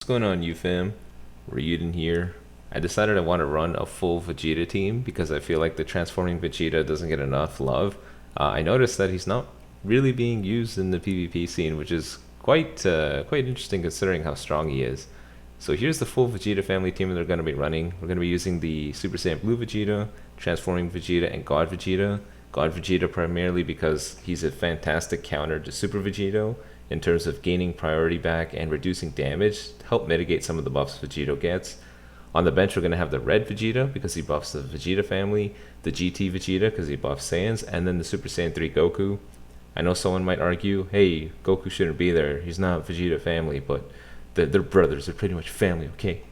going on, you fam? Raiyuden here. I decided I want to run a full Vegeta team because I feel like the transforming Vegeta doesn't get enough love. I noticed that he's not really being used in the PvP scene, which is quite interesting considering how strong he is. So here's the full Vegeta family team that they're going to be running. We're going to be using the Super Saiyan Blue Vegeta, Transforming Vegeta, and God Vegeta. God Vegeta primarily because he's a fantastic counter to Super Vegeto in terms of gaining priority back and reducing damage to help mitigate some of the buffs Vegeto gets. On the bench, we're going to have the Red Vegeta because he buffs the Vegeta family, the GT Vegeta because he buffs Saiyans, and then the Super Saiyan 3 Goku. I know someone might argue, hey, Goku shouldn't be there. He's not Vegeta family, but they're brothers. They're pretty much family, okay?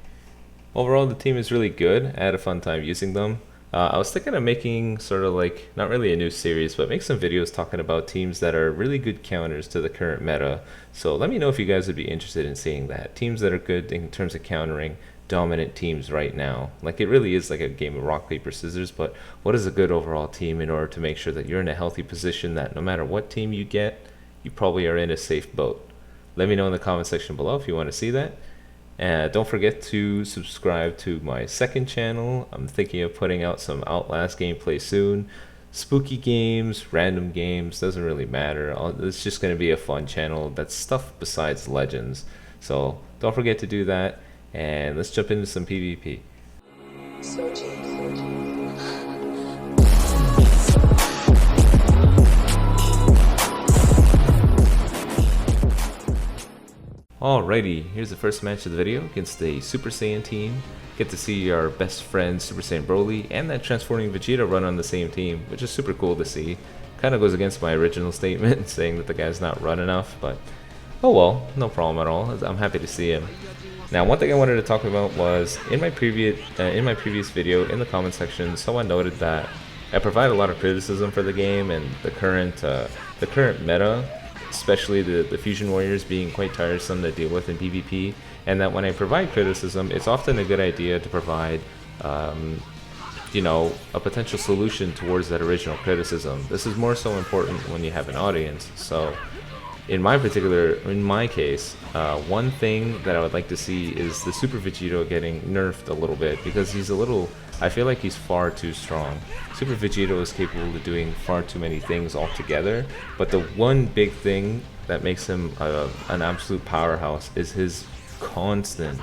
Overall, the team is really good. I had a fun time using them. I was thinking of making sort of like, not really a new series, but make some videos talking about teams that are really good counters to the current meta. So let me know if you guys would be interested in seeing that. Teams that are good in terms of countering dominant teams right now. Like, it really is like a game of rock, paper, scissors, but what is a good overall team in order to make sure that you're in a healthy position that no matter what team you get, you probably are in a safe boat. Let me know in the comment section below if you want to see that. And don't forget to subscribe to my second channel. I'm thinking of putting out some Outlast gameplay soon. Spooky games, random games, doesn't really matter. It's just going to be a fun channel that's stuff besides Legends. So don't forget to do that. And let's jump into some PvP. Alrighty, here's the first match of the video against the Super Saiyan team. Get to see our best friend Super Saiyan Broly and that transforming Vegeta run on the same team, which is super cool to see. Kind of goes against my original statement saying that the guy's not run enough, but oh well, no problem at all. I'm happy to see him. Now, one thing I wanted to talk about was in my previous video in the comment section, someone noted that I provide a lot of criticism for the game and the current meta, especially the Fusion Warriors being quite tiresome to deal with in PvP, and that when I provide criticism, it's often a good idea to provide, you know, a potential solution towards that original criticism. This is more so important when you have an audience. So, in my case, one thing that I would like to see is the Super Vegeto getting nerfed a little bit because I feel like he's far too strong. Super Vegeto is capable of doing far too many things altogether, but the one big thing that makes him an absolute powerhouse is his constant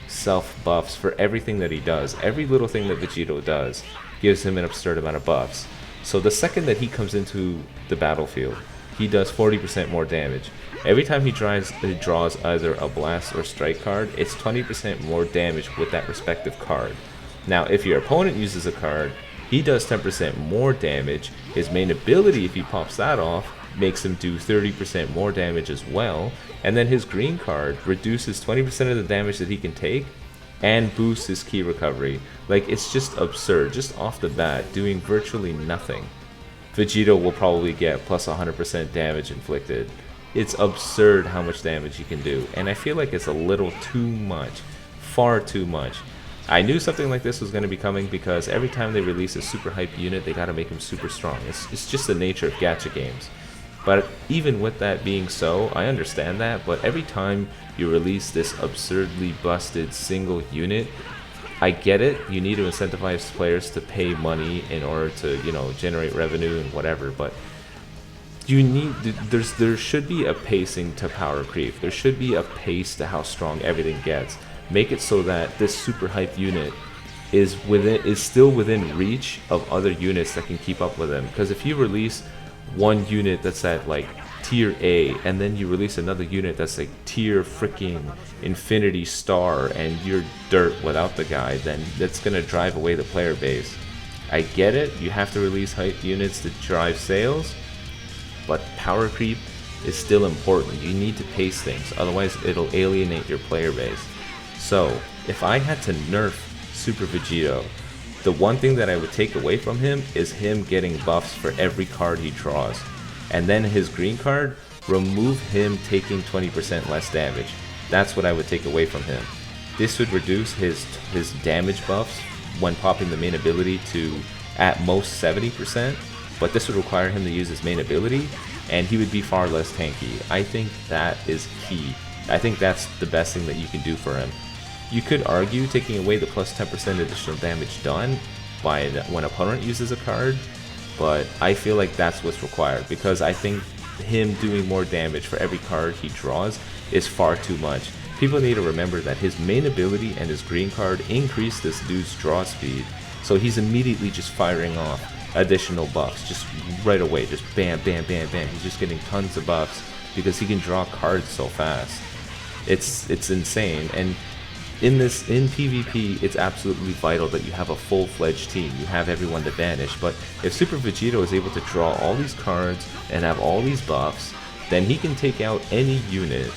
self-buffs for everything that he does. Every little thing that Vegeto does gives him an absurd amount of buffs. So the second that he comes into the battlefield, he does 40% more damage. Every time he draws either a blast or strike card, it's 20% more damage with that respective card. Now, if your opponent uses a card, he does 10% more damage. His main ability, if he pops that off, makes him do 30% more damage as well. And then his green card reduces 20% of the damage that he can take and boosts his key recovery. Like, it's just absurd, just off the bat, doing virtually nothing. Vegeto will probably get plus 100% damage inflicted. It's absurd how much damage he can do, and I feel like it's a little too much, far too much. I knew something like this was going to be coming because every time they release a super hype unit, they got to make him super strong. It's just the nature of gacha games. But even with that being so, I understand that, but every time you release this absurdly busted single unit, I get it, you need to incentivize players to pay money in order to, you know, generate revenue and whatever, but there should be a pacing to power creep. There should be a pace to how strong everything gets. Make it so that this super hype unit is still within reach of other units that can keep up with him. Because if you release one unit that's at like tier A and then you release another unit that's like tier freaking infinity star and you're dirt without the guy, then that's gonna drive away the player base. I get it, you have to release hype units to drive sales, but power creep is still important. You need to pace things, otherwise it'll alienate your player base. So if I had to nerf Super Vegeto, the one thing that I would take away from him is him getting buffs for every card he draws. And then his green card, remove him taking 20% less damage. That's what I would take away from him. This would reduce his damage buffs when popping the main ability to at most 70%, but this would require him to use his main ability, and he would be far less tanky. I think that is key. I think that's the best thing that you can do for him. You could argue taking away the plus 10% additional damage done by when opponent uses a card, but I feel like that's what's required, because I think him doing more damage for every card he draws is far too much. People need to remember that his main ability and his green card increase this dude's draw speed, so he's immediately just firing off additional buffs just right away, just bam bam bam bam. He's just getting tons of buffs because he can draw cards so fast. It's insane. And in PvP, it's absolutely vital that you have a full-fledged team. You have everyone to vanish. But if Super Vegeto is able to draw all these cards and have all these buffs, then he can take out any unit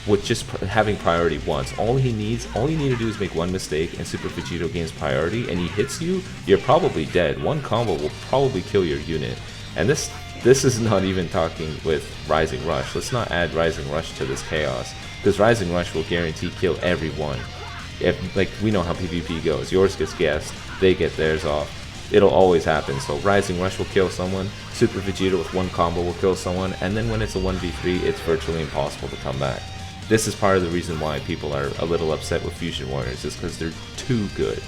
with just having priority once. All you need to do is make one mistake and Super Vegeto gains priority and he hits you, you're probably dead. One combo will probably kill your unit. And this is not even talking with Rising Rush. Let's not add Rising Rush to this chaos, because Rising Rush will guarantee kill everyone. Like, we know how PvP goes. Yours gets gassed, they get theirs off. It'll always happen. So Rising Rush will kill someone, Super Vegeta with one combo will kill someone, and then when it's a 1v3, it's virtually impossible to come back. This is part of the reason why people are a little upset with Fusion Warriors, is because they're too good.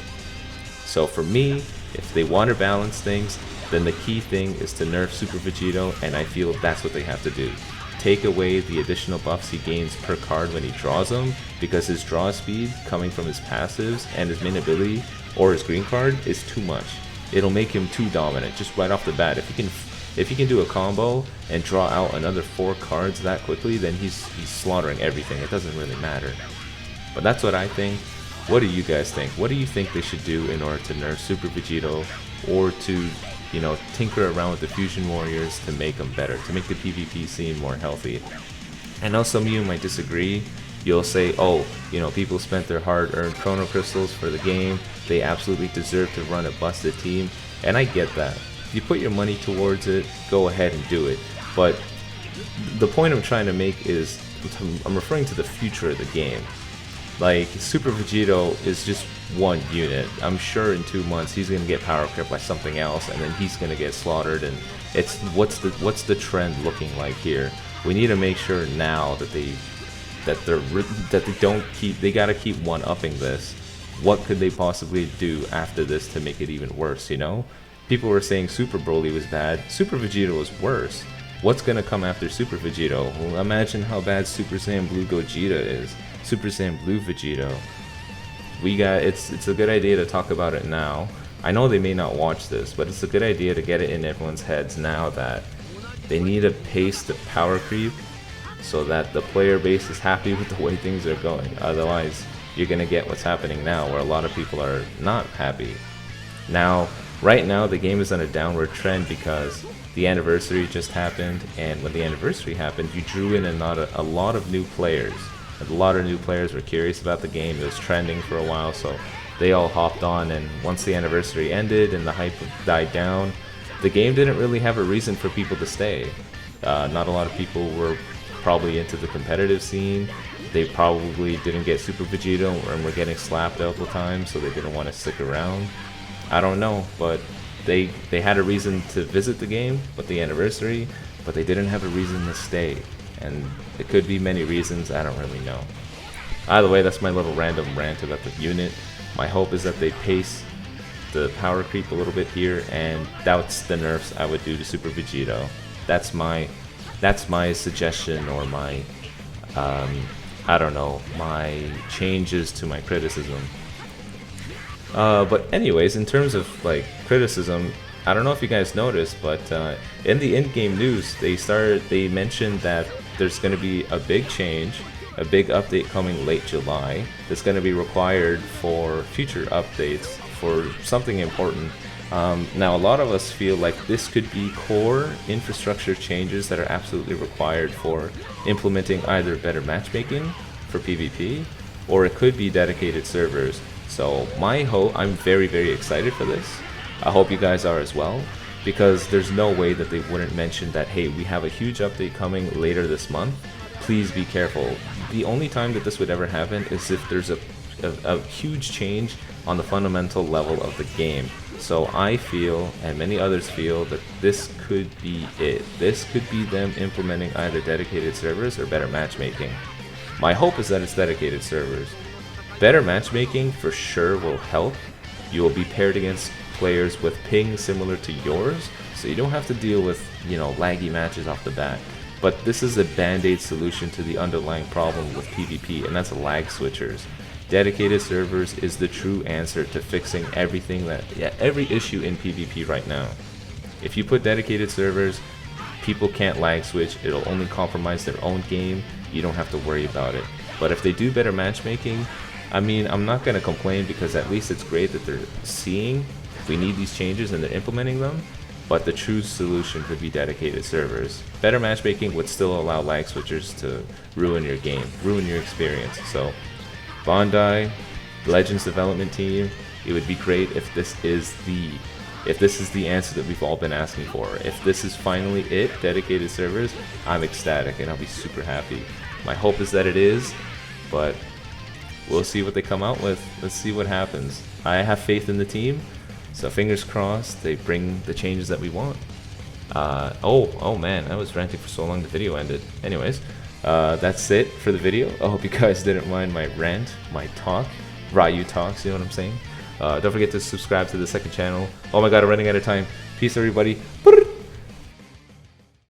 So for me, if they want to balance things, then the key thing is to nerf Super Vegeto, and I feel that's what they have to do. Take away the additional buffs he gains per card when he draws them, because his draw speed coming from his passives and his main ability or his green card is too much. It'll make him too dominant just right off the bat. If he can do a combo and draw out another 4 cards that quickly, then he's slaughtering everything. It doesn't really matter. But that's what I think. What do you guys think? What do you think they should do in order to nerf Super Vegeto, or to, you know, tinker around with the Fusion Warriors to make them better, to make the PvP scene more healthy? I know some of you might disagree. You'll say, oh, you know, people spent their hard-earned Chrono Crystals for the game. They absolutely deserve to run a busted team. And I get that. If you put your money towards it, go ahead and do it. But the point I'm trying to make is, I'm referring to the future of the game. Like, Super Vegeto is just one unit. I'm sure in 2 months he's gonna get power crept by something else, and then he's gonna get slaughtered. And it's what's the trend looking like here? We need to make sure now that they gotta keep one-upping this. What could they possibly do after this to make it even worse? You know, people were saying Super Broly was bad. Super Vegeto was worse. What's gonna come after Super Vegeto? Well, imagine how bad Super Saiyan Blue Gogeta is. Super Saiyan Blue Vegeto. It's a good idea to talk about it now. I know they may not watch this, but it's a good idea to get it in everyone's heads now that they need to pace the power creep so that the player base is happy with the way things are going. Otherwise, you're gonna get what's happening now, where a lot of people are not happy. Now, right now, the game is on a downward trend because the anniversary just happened, and when the anniversary happened, you drew in a lot of new players. A lot of new players were curious about the game. It was trending for a while, so they all hopped on, and once the anniversary ended and the hype died down, the game didn't really have a reason for people to stay. Not a lot of people were probably into the competitive scene. They probably didn't get Super Vegeto and were getting slapped all the time, so they didn't want to stick around. I don't know, but they had a reason to visit the game with the anniversary, but they didn't have a reason to stay. And it could be many reasons, I don't really know. Either way, that's my little random rant about the unit. My hope is that they pace the power creep a little bit here, and that's the nerfs I would do to Super Vegeto. That's my suggestion, or my I don't know, my changes to my criticism. But anyways, in terms of like criticism, I don't know if you guys noticed, but in the in-game news, they mentioned that there's going to be a big change, a big update coming late July that's going to be required for future updates for something important. Now, a lot of us feel like this could be core infrastructure changes that are absolutely required for implementing either better matchmaking for PvP, or it could be dedicated servers. So I'm very, very excited for this. I hope you guys are as well, because there's no way that they wouldn't mention that, hey, we have a huge update coming later this month. Please be careful. The only time that this would ever happen is if there's a huge change on the fundamental level of the game. So I feel, and many others feel, that this could be it. This could be them implementing either dedicated servers or better matchmaking. My hope is that it's dedicated servers. Better matchmaking for sure will help. You will be paired against players with ping similar to yours, so you don't have to deal with, laggy matches off the bat. But this is a band-aid solution to the underlying problem with PvP, and that's lag switchers. Dedicated servers is the true answer to fixing every issue in PvP right now. If you put dedicated servers, people can't lag switch, it'll only compromise their own game, you don't have to worry about it. But if they do better matchmaking, I'm not going to complain, because at least it's great that they're seeing we need these changes and they're implementing them. But the true solution could be dedicated servers. Better matchmaking would still allow lag switchers to ruin your game, ruin your experience. So Bandai, Legends development team, it would be great if this is the answer that we've all been asking for. If this is finally it, dedicated servers, I'm ecstatic and I'll be super happy. My hope is that it is, but we'll see what they come out with. Let's see what happens. I have faith in the team, so fingers crossed they bring the changes that we want. Oh man, I was ranting for so long the video ended. Anyways, that's it for the video. I hope you guys didn't mind my rant, my talk, Raiyu talks, you know what I'm saying? Don't forget to subscribe to the second channel. Oh my god, I'm running out of time. Peace everybody.